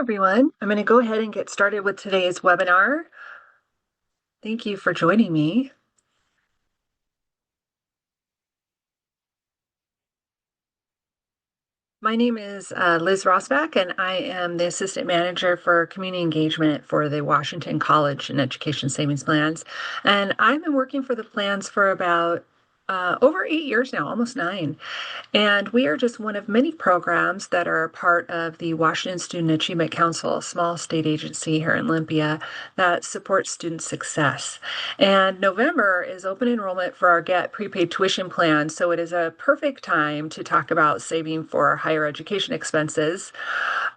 Everyone. I'm going to go ahead and get started with today's webinar. Thank you for joining me. My name is Liz Rosbach, and I am the Assistant Manager for Community Engagement for the Washington College and Education Savings Plans. And I've been working for the plans for about over 8 years now, almost 9. And we are just one of many programs that are part of the Washington Student Achievement Council, a small state agency here in Olympia that supports student success. And November is open enrollment for our GET prepaid tuition plan, so it is a perfect time to talk about saving for higher education expenses.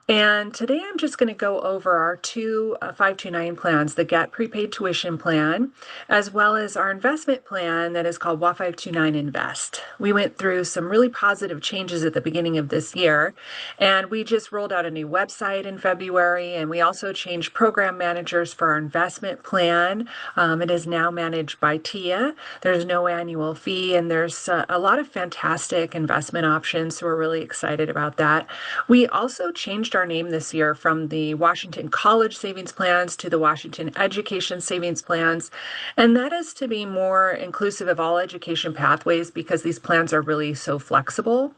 And today I'm just going to go over our two 529 plans, the GET prepaid tuition plan, as well as our investment plan that is called WA529 Invest. We went through some really positive changes at the beginning of this year, and we just rolled out a new website in February, and we also changed program managers for our investment plan. It is now managed by Tia. There's no annual fee, and there's a lot of fantastic investment options, so we're really excited about that. We also changed our name this year from the Washington College Savings Plans to the Washington Education Savings Plans, and that is to be more inclusive of all education pathways because these plans are really so flexible.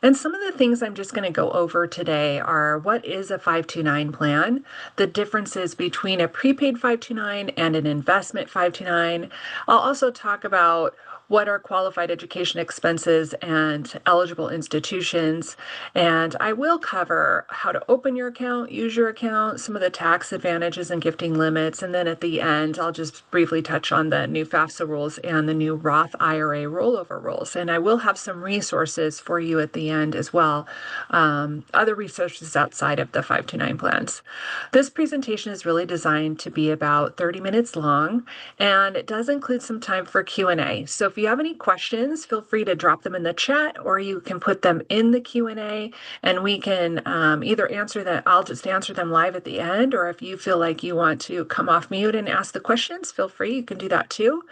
And some of the things I'm just going to go over today are what is a 529 plan, the differences between a prepaid 529 and an investment 529. I'll also talk about what are qualified education expenses and eligible institutions. And I will cover how to open your account, use your account, some of the tax advantages and gifting limits. And then at the end, I'll just briefly touch on the new FAFSA rules and the new Roth IRA rollover rules. And I will have some resources for you at the end as well, other resources outside of the 529 plans. This presentation is really designed to be about 30 minutes long, and it does include some time for Q&A. So if you have any questions, feel free to drop them in the chat, or you can put them in the Q&A, and we can either answer them. I'll just answer them live at the end, or if you feel like you want to come off mute and ask the questions, feel free. You can do that too.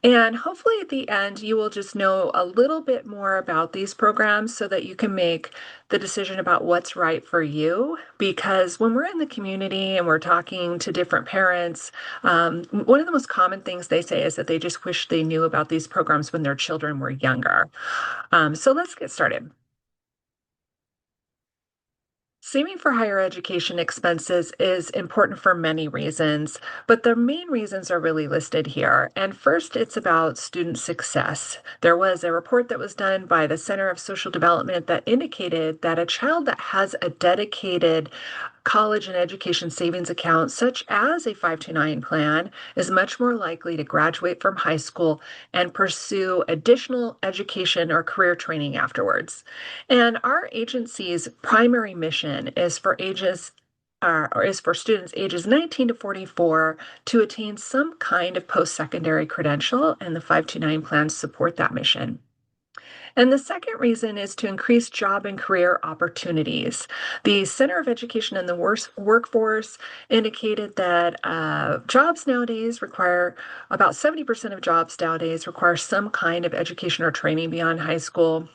And hopefully at the end, you will just know a little bit more about these programs so that you can make the decision about what's right for you. Because when we're in the community and we're talking to different parents, one of the most common things they say is that they just wish they knew about these programs when their children were younger. So let's get started. Saving for higher education expenses is important for many reasons, but the main reasons are really listed here. And first, it's about student success. There was a report that was done by the Center of Social Development that indicated that a child that has a dedicated college and education savings account, such as a 529 plan, is much more likely to graduate from high school and pursue additional education or career training afterwards. And our agency's primary mission is for students ages 19 to 44 to attain some kind of post-secondary credential, and the 529 plans support that mission. And the second reason is to increase job and career opportunities. The Center of Education and the Workforce indicated that jobs nowadays require about 70% of jobs nowadays require some kind of education or training beyond high school.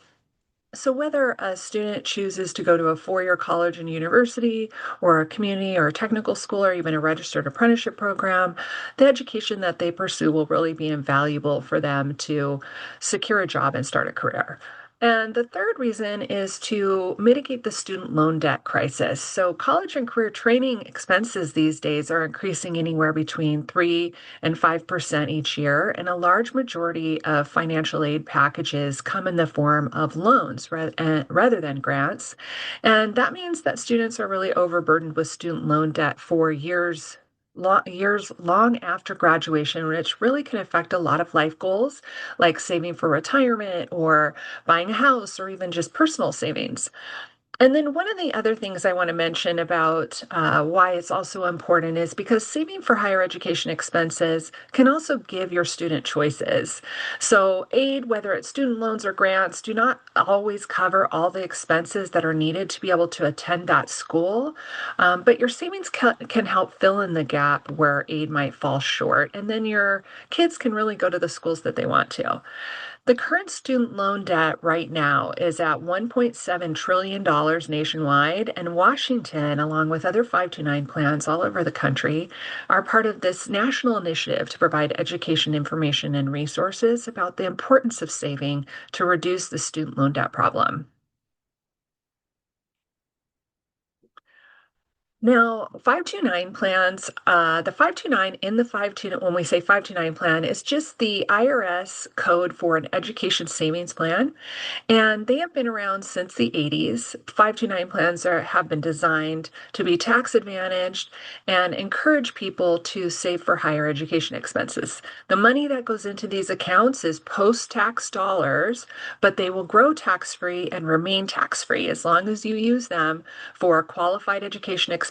So whether a student chooses to go to a four-year college and university or a community or a technical school or even a registered apprenticeship program, the education that they pursue will really be invaluable for them to secure a job and start a career. And the third reason is to mitigate the student loan debt crisis. So college and career training expenses these days are increasing anywhere between 3 and 5% each year, and a large majority of financial aid packages come in the form of loans rather than grants. And that means that students are really overburdened with student loan debt for years long after graduation, which really can affect a lot of life goals like saving for retirement or buying a house or even just personal savings. And then one of the other things I want to mention about why it's also important is because saving for higher education expenses can also give your student choices. So aid, whether it's student loans or grants, do not always cover all the expenses that are needed to be able to attend that school. But your savings can help fill in the gap where aid might fall short. And then your kids can really go to the schools that they want to. The current student loan debt right now is at $1.7 trillion nationwide, and Washington, along with other 529 plans all over the country, are part of this national initiative to provide education information and resources about the importance of saving to reduce the student loan debt problem. Now, 529 plans, the 529 in the 529, when we say 529 plan, is just the IRS code for an education savings plan. And they have been around since the 80s. 529 plans have been designed to be tax advantaged and encourage people to save for higher education expenses. The money that goes into these accounts is post-tax dollars, but they will grow tax-free and remain tax-free as long as you use them for qualified education expenses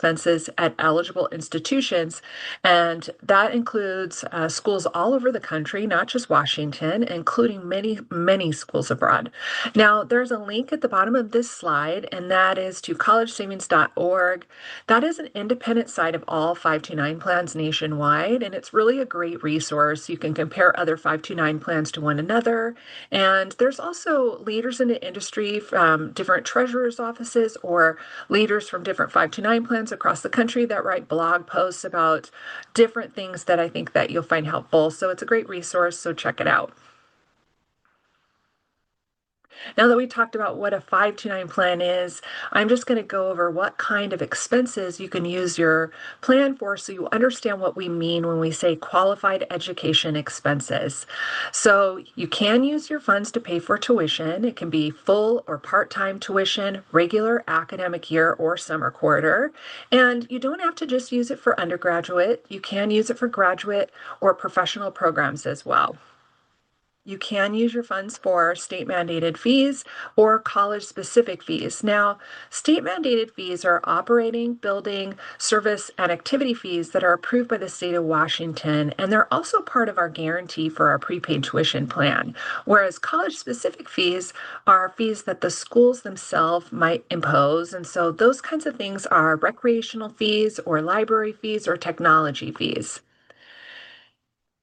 at eligible institutions. And that includes schools all over the country, not just Washington, including many, many schools abroad. Now, there's a link at the bottom of this slide, and that is to collegesavings.org. That is an independent site of all 529 plans nationwide, and it's really a great resource. You can compare other 529 plans to one another. And there's also leaders in the industry from different treasurers' offices or leaders from different 529 plans across the country that write blog posts about different things that I think that you'll find helpful. So it's a great resource, so check it out. Now that we talked about what a 529 plan is, I'm just going to go over what kind of expenses you can use your plan for so you understand what we mean when we say qualified education expenses. So you can use your funds to pay for tuition. It can be full or part-time tuition, regular academic year or summer quarter. And you don't have to just use it for undergraduate. You can use it for graduate or professional programs as well. You can use your funds for state mandated fees or college specific fees. Now, state mandated fees are operating, building, service, and activity fees that are approved by the state of Washington, and they're also part of our guarantee for our prepaid tuition plan. Whereas college specific fees are fees that the schools themselves might impose. And so those kinds of things are recreational fees or library fees or technology fees.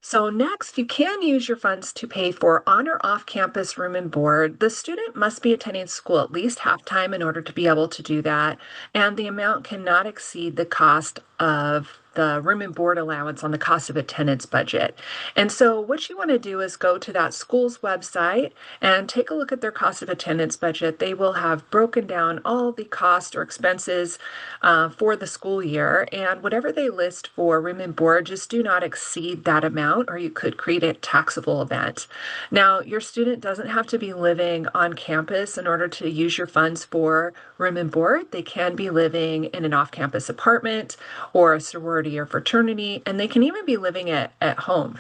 So next, you can use your funds to pay for on or off-campus room and board. The student must be attending school at least half-time in order to be able to do that, and the amount cannot exceed the cost of the room and board allowance on the cost of attendance budget. And so what you want to do is go to that school's website and take a look at their cost of attendance budget. They will have broken down all the costs or expenses for the school year, and whatever they list for room and board, just do not exceed that amount or you could create a taxable event. Now, your student doesn't have to be living on campus in order to use your funds for room and board. They can be living in an off-campus apartment or a sorority or fraternity, and they can even be living at home.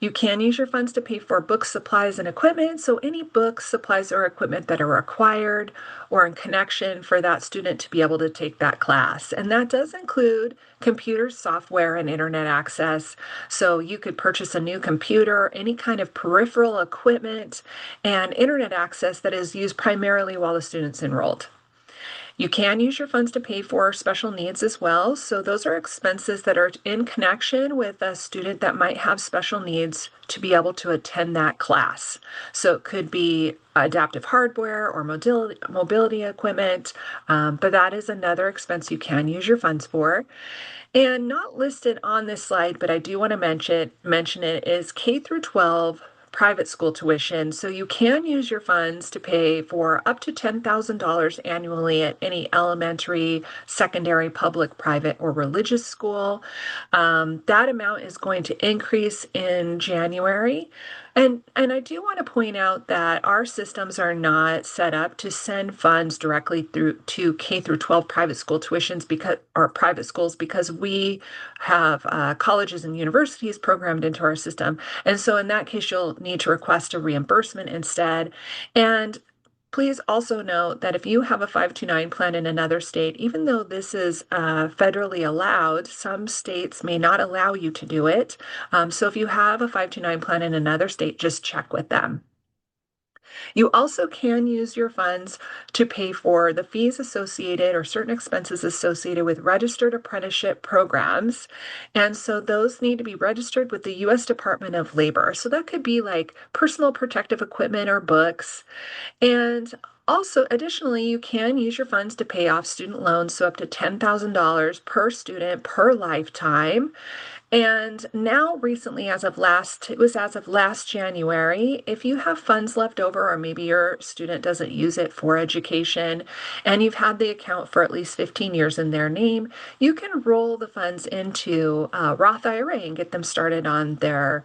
You can use your funds to pay for books, supplies, and equipment. So any books, supplies, or equipment that are required or in connection for that student to be able to take that class. And that does include computers, software, and internet access. So you could purchase a new computer, any kind of peripheral equipment, and internet access that is used primarily while the student's enrolled. You can use your funds to pay for special needs as well. So those are expenses that are in connection with a student that might have special needs to be able to attend that class. So it could be adaptive hardware or mobility equipment, but that is another expense you can use your funds for. And not listed on this slide, but I do want to mention it is K through 12 private school tuition. So you can use your funds to pay for up to $10,000 annually at any elementary, secondary, public, private, or religious school. That amount is going to increase in January. And I do want to point out that our systems are not set up to send funds directly through to K through 12 private school tuitions because we have colleges and universities programmed into our system. And so in that case, you'll need to request a reimbursement instead. And please also note that if you have a 529 plan in another state, even though this is federally allowed, some states may not allow you to do it. So if you have a 529 plan in another state, just check with them. You also can use your funds to pay for the fees associated or certain expenses associated with registered apprenticeship programs. And so those need to be registered with the U.S. Department of Labor. So that could be like personal protective equipment or books. And also, additionally, you can use your funds to pay off student loans, so up to $10,000 per student per lifetime. And now, recently, it was as of last January, if you have funds left over, or maybe your student doesn't use it for education, and you've had the account for at least 15 years in their name, you can roll the funds into a Roth IRA and get them started on their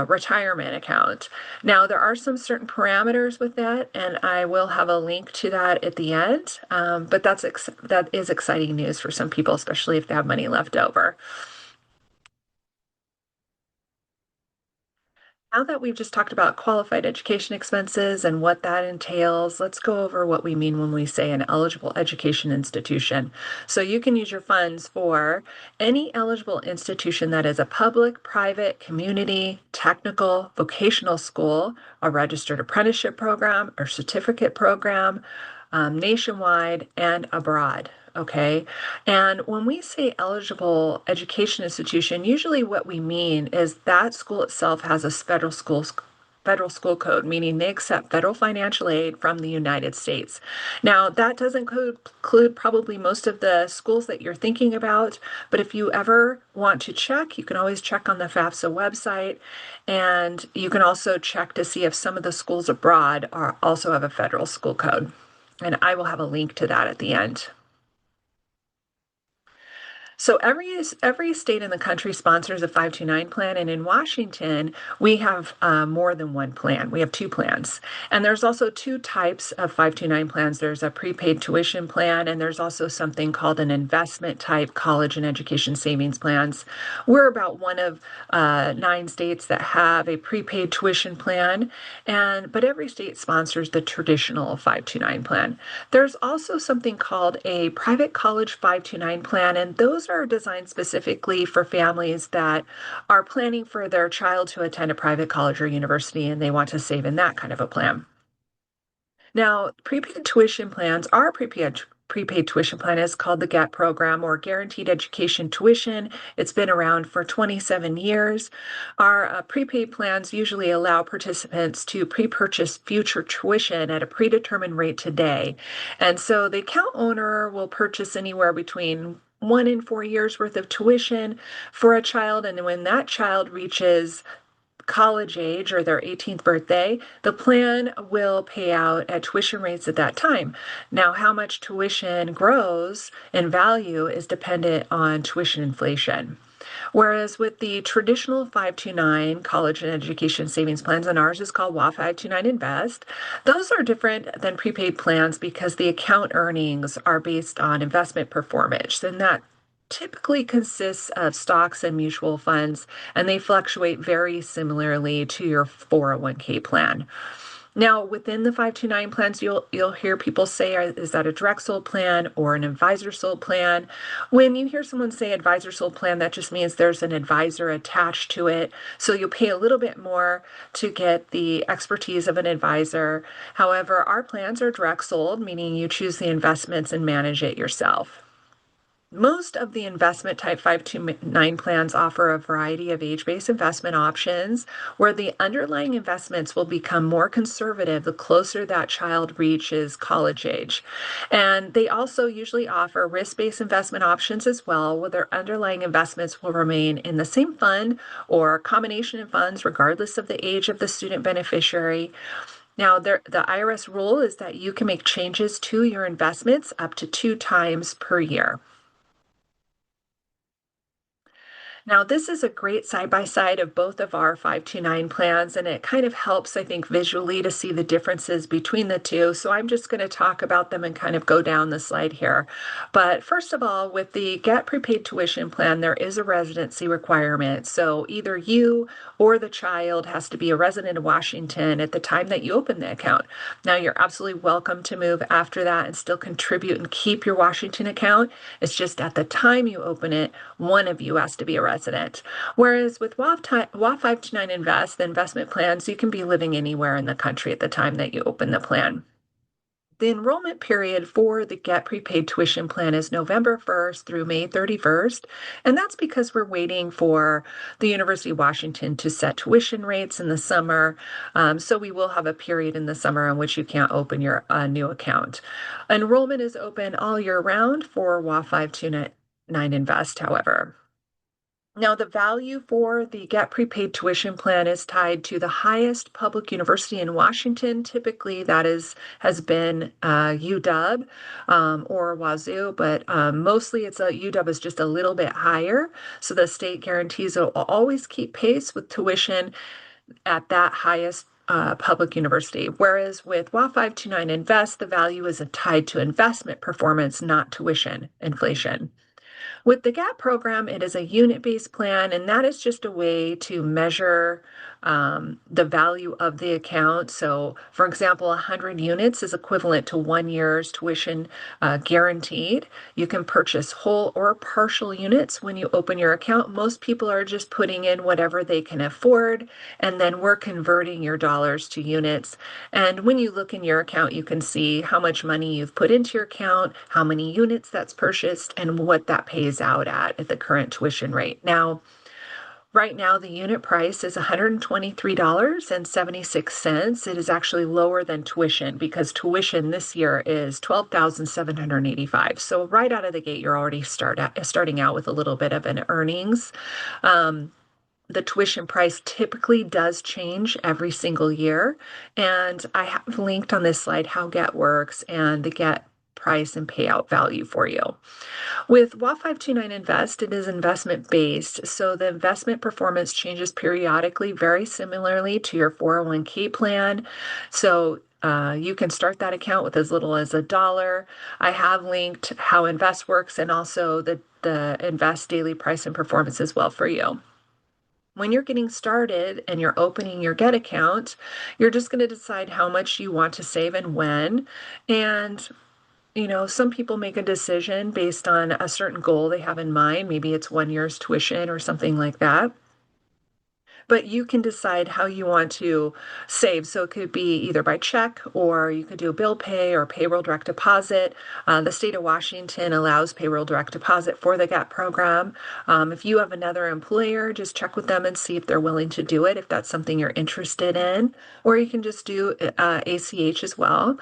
retirement account. Now, there are some certain parameters with that, and I will have a link to that at the end. But that is exciting news for some people, especially if they have money left over. Now that we've just talked about qualified education expenses and what that entails, let's go over what we mean when we say an eligible education institution. So you can use your funds for any eligible institution that is a public, private, community, technical, vocational school, a registered apprenticeship program or certificate program, nationwide and abroad. Okay. And when we say eligible education institution, usually what we mean is that school itself has a federal school code, meaning they accept federal financial aid from the United States. Now, that doesn't include probably most of the schools that you're thinking about, but if you ever want to check, you can always check on the FAFSA website, and you can also check to see if some of the schools abroad also have a federal school code. And I will have a link to that at the end. So every state in the country sponsors a 529 plan, and in Washington, we have more than one plan. We have two plans, and there's also two types of 529 plans. There's a prepaid tuition plan, and there's also something called an investment type college and education savings plans. We're about one of 9 states that have a prepaid tuition plan, but every state sponsors the traditional 529 plan. There's also something called a private college 529 plan, and those are designed specifically for families that are planning for their child to attend a private college or university and they want to save in that kind of a plan. Now, prepaid tuition plan is called the GET program or Guaranteed Education Tuition. It's been around for 27 years. Our prepaid plans usually allow participants to pre-purchase future tuition at a predetermined rate today. And so the account owner will purchase anywhere between 1 and 4 years worth of tuition for a child. And when that child reaches college age or their 18th birthday, the plan will pay out at tuition rates at that time. Now, how much tuition grows in value is dependent on tuition inflation. Whereas with the traditional 529 college and education savings plans, and ours is called WA529 Invest, those are different than prepaid plans because the account earnings are based on investment performance. And that typically consists of stocks and mutual funds, and they fluctuate very similarly to your 401k plan. Now, within the 529 plans, you'll hear people say, is that a direct sold plan or an advisor sold plan? When you hear someone say advisor sold plan, that just means there's an advisor attached to it. So you'll pay a little bit more to get the expertise of an advisor. However, our plans are direct sold, meaning you choose the investments and manage it yourself. Most of the investment type 529 plans offer a variety of age-based investment options where the underlying investments will become more conservative the closer that child reaches college age. And they also usually offer risk-based investment options as well, where their underlying investments will remain in the same fund or combination of funds, regardless of the age of the student beneficiary. Now, the IRS rule is that you can make changes to your investments up to 2 times per year. Now, this is a great side-by-side of both of our 529 plans, and it kind of helps, I think, visually to see the differences between the two. So I'm just going to talk about them and kind of go down the slide here. But first of all, with the GET prepaid tuition plan, there is a residency requirement. So either you or the child has to be a resident of Washington at the time that you open the account. Now, you're absolutely welcome to move after that and still contribute and keep your Washington account. It's just at the time you open it, one of you has to be a resident. Whereas with WA529 Invest, the investment plans, you can be living anywhere in the country at the time that you open the plan. The enrollment period for the GET prepaid tuition plan is November 1st through May 31st, and that's because we're waiting for the University of Washington to set tuition rates in the summer. So we will have a period in the summer in which you can't open your new account. Enrollment is open all year round for WA529 Invest, however. Now, the value for the GET prepaid tuition plan is tied to the highest public university in Washington. Typically, that has been UW or Wazoo, but mostly UW is just a little bit higher. So the state guarantees it will always keep pace with tuition at that highest public university. Whereas with WA529 Invest, the value is tied to investment performance, not tuition inflation. With the GAP program, it is a unit-based plan, and that is just a way to measure the value of the account. So, for example, 100 units is equivalent to 1 year's tuition guaranteed. You can purchase whole or partial units when you open your account. Most people are just putting in whatever they can afford, and then we're converting your dollars to units. And when you look in your account, you can see how much money you've put into your account, how many units that's purchased, and what that pays out at the current tuition rate. Now, right now, the unit price is $123.76. It is actually lower than tuition because tuition this year is $12,785. So right out of the gate, you're already starting out with a little bit of an earnings. The tuition price typically does change every single year. And I have linked on this slide how GET works and the GET price and payout value for you. With WA529 Invest, it is investment based, so the investment performance changes periodically, very similarly to your 401k plan. So you can start that account with as little as $1. I have linked how Invest works and also the Invest daily price and performance as well for you. When you're getting started and you're opening your GET account, you're just going to decide how much you want to save and when. And some people make a decision based on a certain goal they have in mind. Maybe it's 1 year's tuition or something like that. But you can decide how you want to save. So it could be either by check, or you could do a bill pay or payroll direct deposit. The state of Washington allows payroll direct deposit for the GET program. If you have another employer, just check with them and see if they're willing to do it, if that's something you're interested in. Or you can just do ACH as well.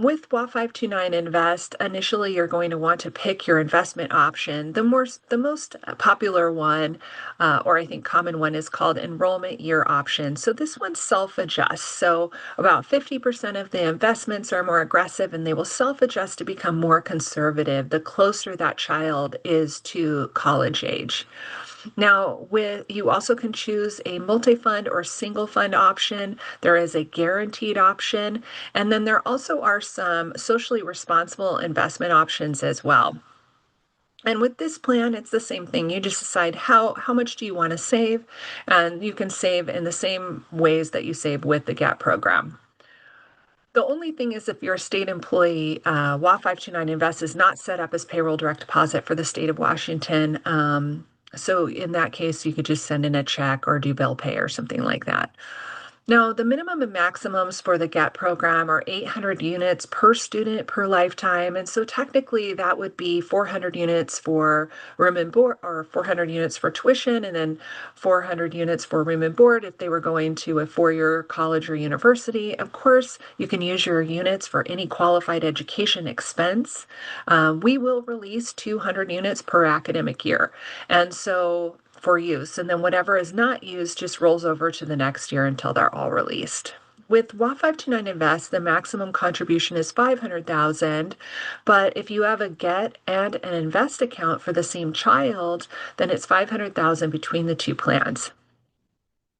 With WA529 Invest, initially you're going to want to pick your investment option. The most popular one, or I think common one, is called enrollment year option. So this one self-adjusts. So about 50% of the investments are more aggressive, and they will self-adjust to become more conservative the closer that child is to college age. Now, you also can choose a multi-fund or single fund option. There is a guaranteed option, and then there also are some socially responsible investment options as well. And with this plan, it's the same thing. You just decide how much do you want to save, and you can save in the same ways that you save with the GET program. The only thing is, if you're a state employee, WA529 Invest is not set up as payroll direct deposit for the state of Washington. So in that case, you could just send in a check or do bill pay or something like that. Now, the minimum and maximums for the GET program are 800 units per student per lifetime. And so technically that would be 400 units for room and board, or 400 units for tuition, and then 400 units for room and board if they were going to a 4-year college or university. Of course, you can use your units for any qualified education expense. We will release 200 units per academic year. And so for use, and then whatever is not used just rolls over to the next year until they're all released. With WA529 Invest, the maximum contribution is $500,000, but if you have a GET and an Invest account for the same child, then it's $500,000 between the two plans.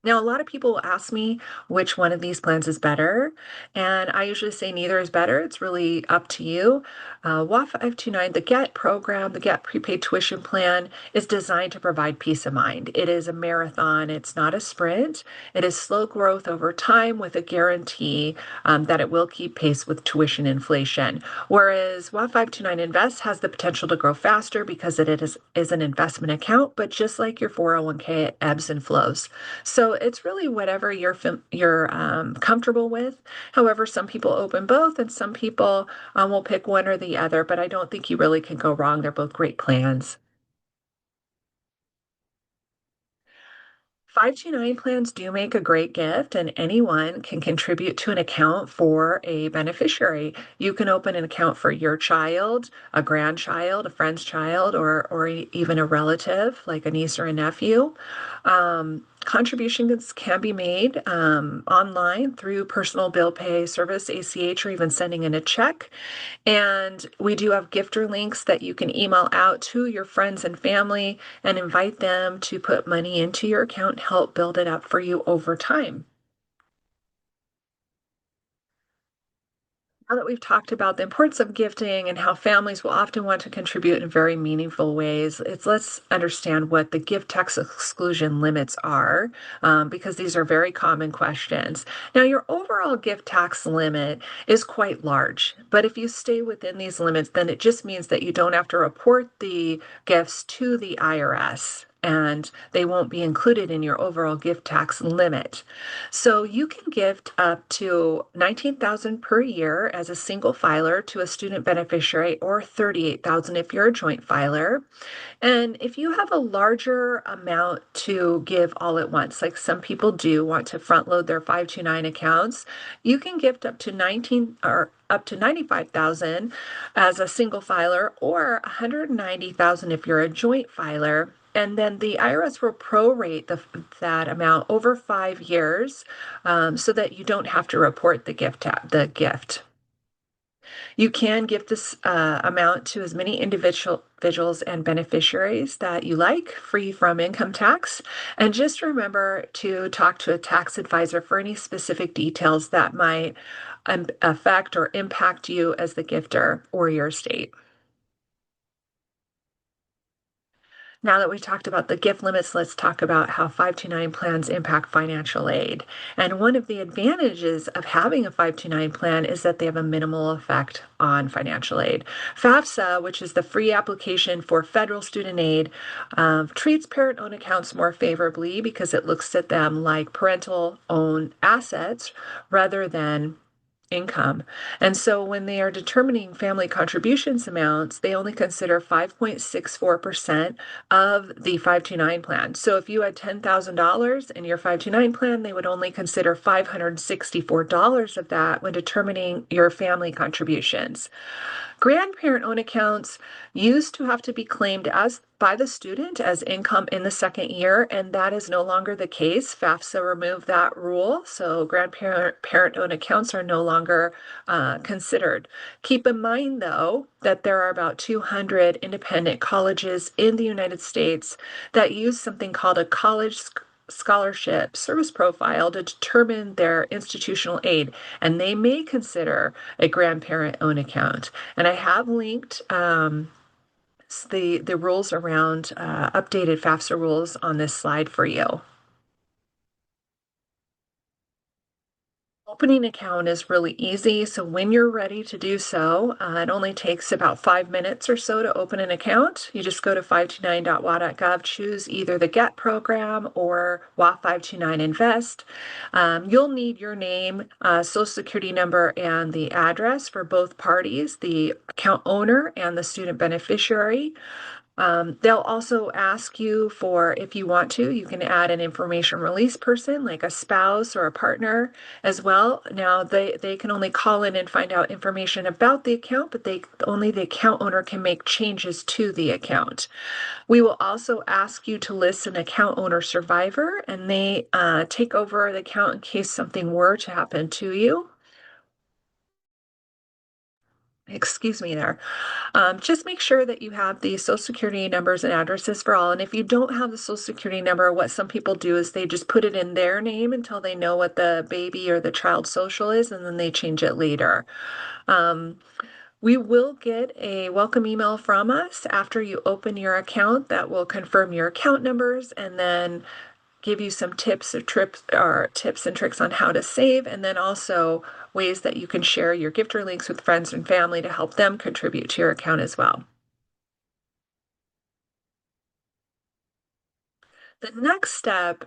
Now, a lot of people ask me which one of these plans is better, and I usually say neither is better. It's really up to you. WA529, the GET program, the GET prepaid tuition plan, is designed to provide peace of mind. It is a marathon, it's not a sprint. It is slow growth over time with a guarantee that it will keep pace with tuition inflation. Whereas WA529 Invest has the potential to grow faster because is an investment account, but just like your 401k, it ebbs and flows. So it's really whatever you're comfortable with. However, some people open both, and some people will pick one or the other. But I don't think you really can go wrong. They're both great plans. 529 plans do make a great gift, and anyone can contribute to an account for a beneficiary. You can open an account for your child, a grandchild, a friend's child, or even a relative like a niece or a nephew. Contributions can be made online through personal bill pay service, ACH, or even sending in a check. And we do have gifter links that you can email out to your friends and family and invite them to put money into your account and help build it up for you over time. Now that we've talked about the importance of gifting and how families will often want to contribute in very meaningful ways, let's understand what the gift tax exclusion limits are, because these are very common questions. Now, your overall gift tax limit is quite large, but if you stay within these limits, then it just means that you don't have to report the gifts to the IRS. And they won't be included in your overall gift tax limit. So you can gift up to 19,000 per year as a single filer to a student beneficiary, or 38,000 if you're a joint filer. And if you have a larger amount to give all at once, like some people do want to front load their 529 accounts, you can gift up to 19 or up to 95,000 as a single filer, or 190,000 if you're a joint filer. And then the IRS will prorate that amount over 5 years, so that you don't have to report the gift. You can give this amount to as many individuals and beneficiaries that you like, free from income tax. And just remember to talk to a tax advisor for any specific details that might affect or impact you as the gifter or your estate. Now that we talked about the gift limits, let's talk about how 529 plans impact financial aid. And one of the advantages of having a 529 plan is that they have a minimal effect on financial aid. FAFSA, which is the free application for federal student aid, treats parent owned accounts more favorably because it looks at them like parental owned assets rather than income. And so when they are determining family contributions amounts, they only consider 5.64% of the 529 plan. So if you had $10,000 in your 529 plan, they would only consider $564 of that when determining your family contributions. Grandparent-owned accounts used to have to be claimed as by the student as income in the second year, and that is no longer the case. FAFSA removed that rule, so grandparent-owned accounts are no longer considered. Keep in mind, though, that there are about 200 independent colleges in the United States that use something called a college scholarship service profile to determine their institutional aid, and they may consider a grandparent owned account. And I have linked the rules around updated FAFSA rules on this slide for you. Opening an account is really easy. So when you're ready to do so, it only takes about 5 minutes or so to open an account. You just go to 529.wa.gov, choose either the GET program or WA529 Invest. You'll need your name, social security number, and the address for both parties, the account owner and the student beneficiary. They'll also ask you for, if you want to, you can add an information release person like a spouse or a partner as well. Now, they can only call in and find out information about the account, but only the account owner can make changes to the account. We will also ask you to list an account owner survivor, and they take over the account in case something were to happen to you. Excuse me there. Just make sure that you have the social security numbers and addresses for all. And if you don't have the social security number, what some people do is they just put it in their name until they know what the baby or the child social is, and then they change it later. Um, we will get a welcome email from us after you open your account that will confirm your account numbers and then give you some tips and tricks on how to save, and then also ways that you can share your gifter links with friends and family to help them contribute to your account as well. The next step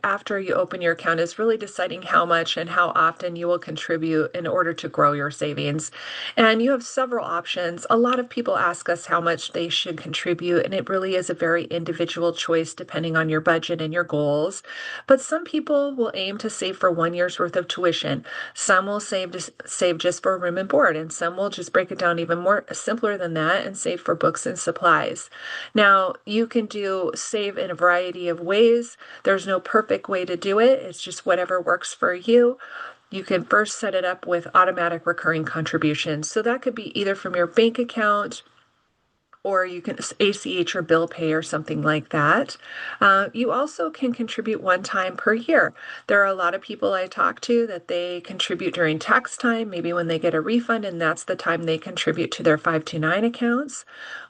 after you open your account is really deciding how much and how often you will contribute in order to grow your savings. And you have several options. A lot of people ask us how much they should contribute, and it really is a very individual choice depending on your budget and your goals. But some people will aim to save for 1 year's worth of tuition. Some will save just for room and board, and some will just break it down even more simpler than that and save for books and supplies. Now, you can do save in a variety of ways. There's no perfect way to do it. It's just whatever works for you. You can first set it up with automatic recurring contributions. So that could be either from your bank account or you can ACH or bill pay or something like that. You also can contribute one time per year. There are a lot of people I talk to that they contribute during tax time, maybe when they get a refund, and that's the time they contribute to their 529 accounts.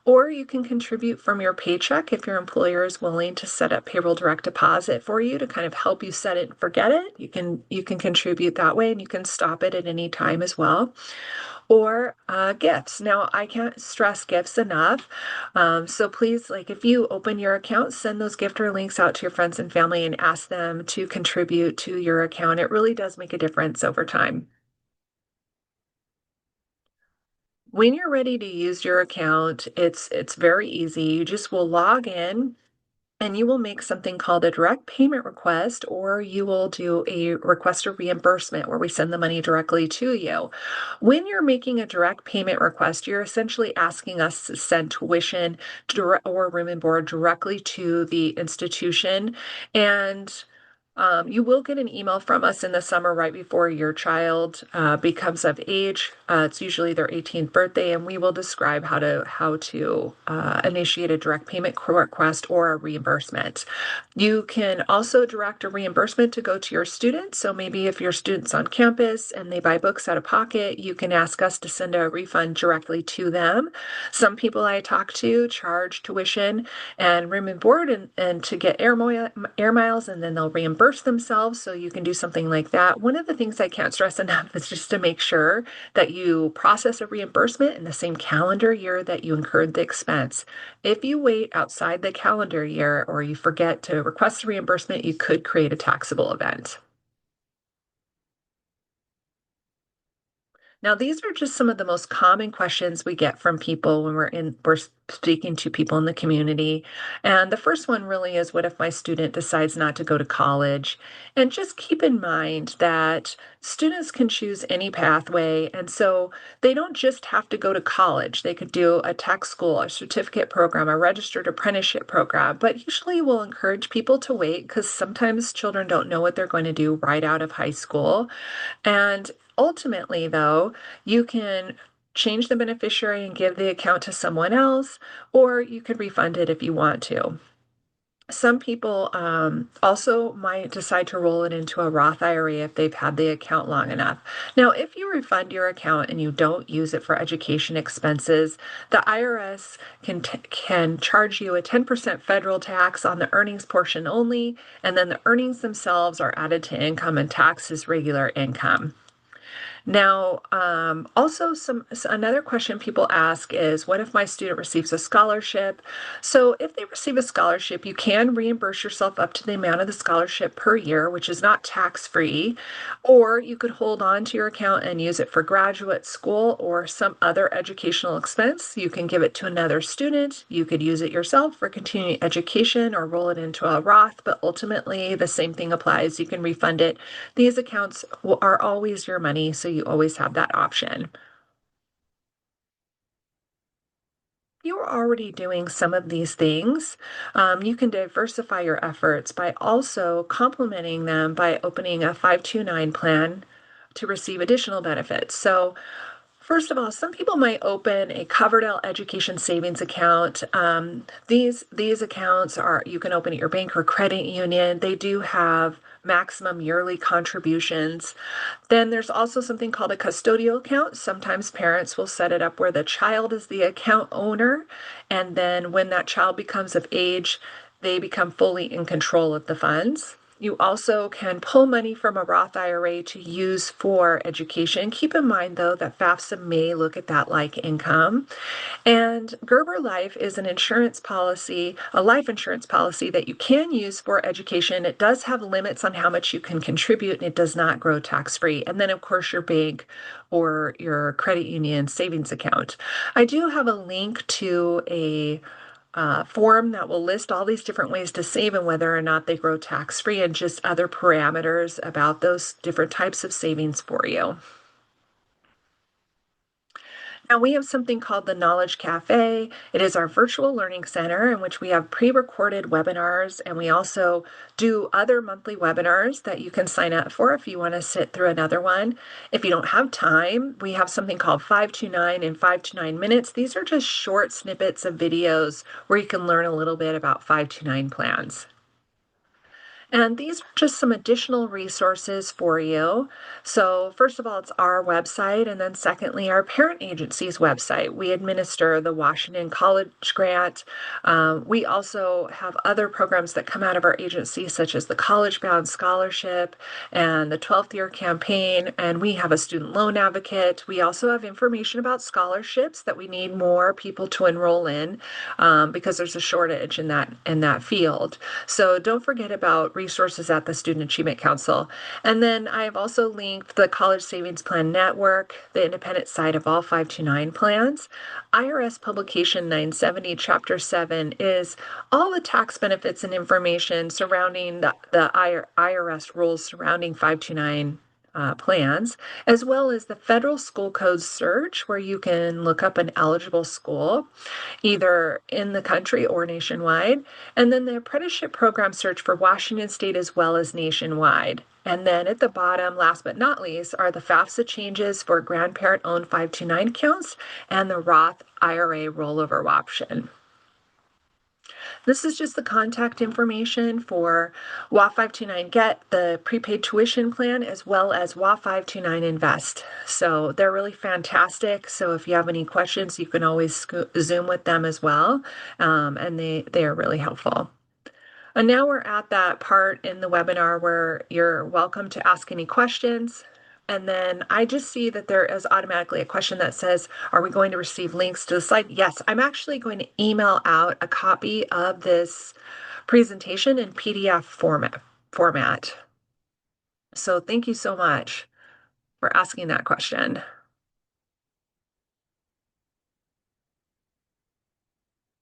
Or you can contribute from your paycheck if your employer is willing to set up payroll direct deposit for you to kind of help you set it and forget it. You can contribute that way, and you can stop it at any time as well, or gifts. Now, I can't stress gifts enough. So please, like if you open your account, send those gifter links out to your friends and family and ask them to contribute to your account. It really does make a difference over time. When you're ready to use your account, it's very easy. You just will log in and you will make something called a direct payment request, or you will do a request of reimbursement where we send the money directly to you. When you're making a direct payment request, you're essentially asking us to send tuition or room and board directly to the institution. And you will get an email from us in the summer right before your child becomes of age. It's usually their 18th birthday, and we will describe how to initiate a direct payment request or a reimbursement. You can also direct a reimbursement to go to your students. So maybe if your student's on campus and they buy books out of pocket, you can ask us to send a refund directly to them. Some people I talk to charge tuition and room and board and to get air miles, and then they'll reimburse themselves. So you can do something like that. One of the things I can't stress enough is just to make sure that you process a reimbursement in the same calendar year that you incurred the expense. If you wait outside the calendar year or you forget to request a reimbursement, you could create a taxable event. Now, these are just some of the most common questions we get from people when we're speaking to people in the community. And the first one really is, what if my student decides not to go to college? And just keep in mind that students can choose any pathway. And so they don't just have to go to college. They could do a tech school, a certificate program, a registered apprenticeship program. But usually we'll encourage people to wait because sometimes children don't know what they're going to do right out of high school. And ultimately, though, you can change the beneficiary and give the account to someone else, or you could refund it if you want to. Some people also might decide to roll it into a Roth IRA if they've had the account long enough. Now, if you refund your account and you don't use it for education expenses, the IRS can charge you a 10% federal tax on the earnings portion only, and then the earnings themselves are added to income and taxed as regular income. Now, also another question people ask is, what if my student receives a scholarship? So if they receive a scholarship, you can reimburse yourself up to the amount of the scholarship per year, which is not tax-free, or you could hold on to your account and use it for graduate school or some other educational expense. You can give it to another student. You could use it yourself for continuing education or roll it into a Roth, but ultimately the same thing applies. You can refund it. These accounts are always your money, so you always have that option. You're already doing some of these things. You can diversify your efforts by also complementing them by opening a 529 plan to receive additional benefits. So First of all, some people might open a Coverdell Education Savings account. These accounts are you can open at your bank or credit union. They do have maximum yearly contributions. Then there's also something called a custodial account. Sometimes parents will set it up where the child is the account owner, and then when that child becomes of age, they become fully in control of the funds. You also can pull money from a Roth IRA to use for education. Keep in mind, though, that FAFSA may look at that like income. And Gerber Life is an insurance policy, a life insurance policy that you can use for education. It does have limits on how much you can contribute, and it does not grow tax free. And then, of course, your bank or your credit union savings account. I do have a link to a form that will list all these different ways to save and whether or not they grow tax free and just other parameters about those different types of savings for you. Now, we have something called the Knowledge Cafe. It is our virtual learning center in which we have pre recorded webinars, and we also do other monthly webinars that you can sign up for if you want to sit through another one. If you don't have time, we have something called 529 in 529 minutes. These are just short snippets of videos where you can learn a little bit about 529 plans. And these are just some additional resources for you. So, first of all, it's our website, and then secondly, our parent agency's website. We administer the Washington College Grant. We also have other programs that come out of our agency, such as the College Bound Scholarship and the 12th Year Campaign. And we have a student loan advocate. We also have information about scholarships that we need more people to enroll in because there's a shortage in that field. So, don't forget about resources at the Student Achievement Council. And then I've also linked the College Savings Plan Network, the independent site of all 529 plans. IRS Publication 970, Chapter 7 is all the tax benefits and information surrounding the IRS rules surrounding 529 plans, as well as the Federal School Code search, where you can look up an eligible school, either in the country or nationwide. And then the apprenticeship program search for Washington State as well as nationwide. And then at the bottom, last but not least, are the FAFSA changes for grandparent owned 529 accounts and the Roth IRA rollover option. This is just the contact information for WA529 GET, the prepaid tuition plan, as well as WA529 Invest. So they're really fantastic. So if you have any questions, you can always Zoom with them as well. And they are really helpful. And now we're at that part in the webinar where you're welcome to ask any questions. And then I just see that there is automatically a question that says, are we going to receive links to the slide? Yes, I'm actually going to email out a copy of this presentation in PDF format. So thank you so much for asking that question.